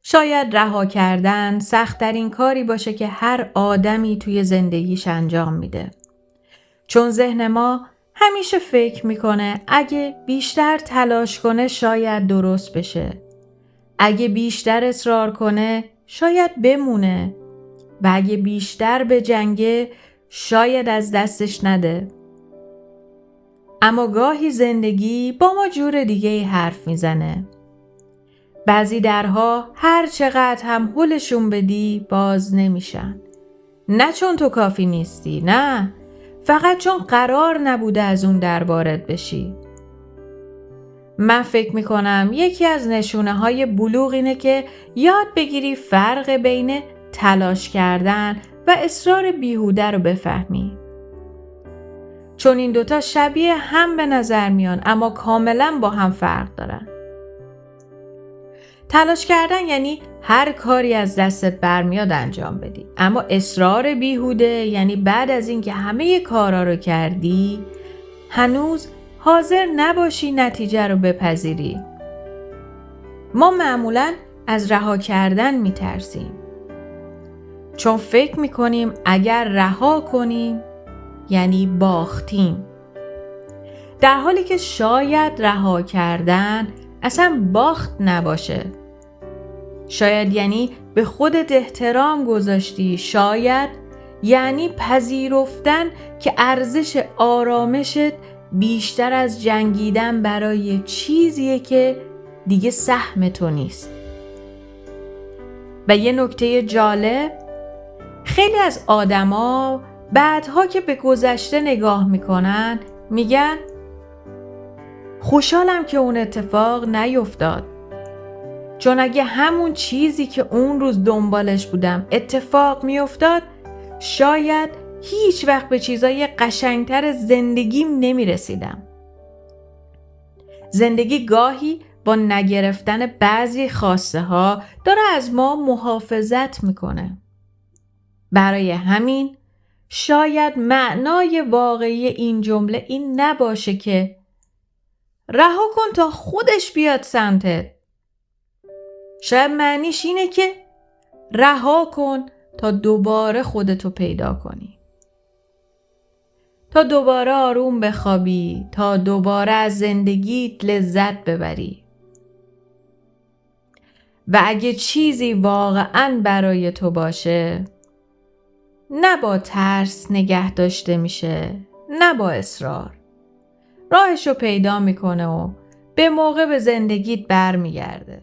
شاید رها کردن سخت‌ترین کاری باشه که هر آدمی توی زندگیش انجام میده. چون ذهن ما همیشه فکر میکنه اگه بیشتر تلاش کنه شاید درست بشه. اگه بیشتر اصرار کنه شاید بمونه و اگه بیشتر بجنگه شاید از دستش نده. اما گاهی زندگی با ما جور دیگه حرف میزنه. بعضی درها هر چقدر هم هلشون بدی باز نمیشن. نه چون تو کافی نیستی، نه، فقط چون قرار نبوده از اون در وارد بشی. من فکر میکنم یکی از نشونه های بلوغ اینه که یاد بگیری فرق بین تلاش کردن و اصرار بیهوده رو بفهمی. چون این دوتا شبیه هم به نظر میان اما کاملا با هم فرق دارن. تلاش کردن یعنی هر کاری از دستت برمیاد انجام بدی. اما اصرار بیهوده یعنی بعد از اینکه همه کارا رو کردی هنوز حاضر نباشی نتیجه رو بپذیری. ما معمولاً از رها کردن میترسیم. چون فکر میکنیم اگر رها کنیم یعنی باختیم. در حالی که شاید رها کردن اصلا باخت نباشه. شاید یعنی به خودت احترام گذاشتی. شاید یعنی پذیرفتن که ارزش آرامشت بیشتر از جنگیدن برای چیزیه که دیگه سهم تو نیست. و یه نکته جالب، خیلی از آدما بعدها که به گذشته نگاه میکنن میگن خوشحالم که اون اتفاق نیفتاد. چون اگه همون چیزی که اون روز دنبالش بودم اتفاق میافتاد شاید هیچ وقت به چیزای قشنگتر زندگیم نمیرسیدم. زندگی گاهی با نگرفتن بعضی خواسته ها داره از ما محافظت میکنه. برای همین شاید معنای واقعی این جمله این نباشه که رها کن تا خودش بیاد سمتت. شاید معنیش اینه که رها کن تا دوباره خودتو پیدا کنی. تا دوباره آروم بخوابی، تا دوباره از زندگیت لذت ببری. و اگه چیزی واقعاً برای تو باشه، نه با ترس نگه داشته میشه، نه با اصرار. راهشو پیدا میکنه و به موقع به زندگیت برمیگرده.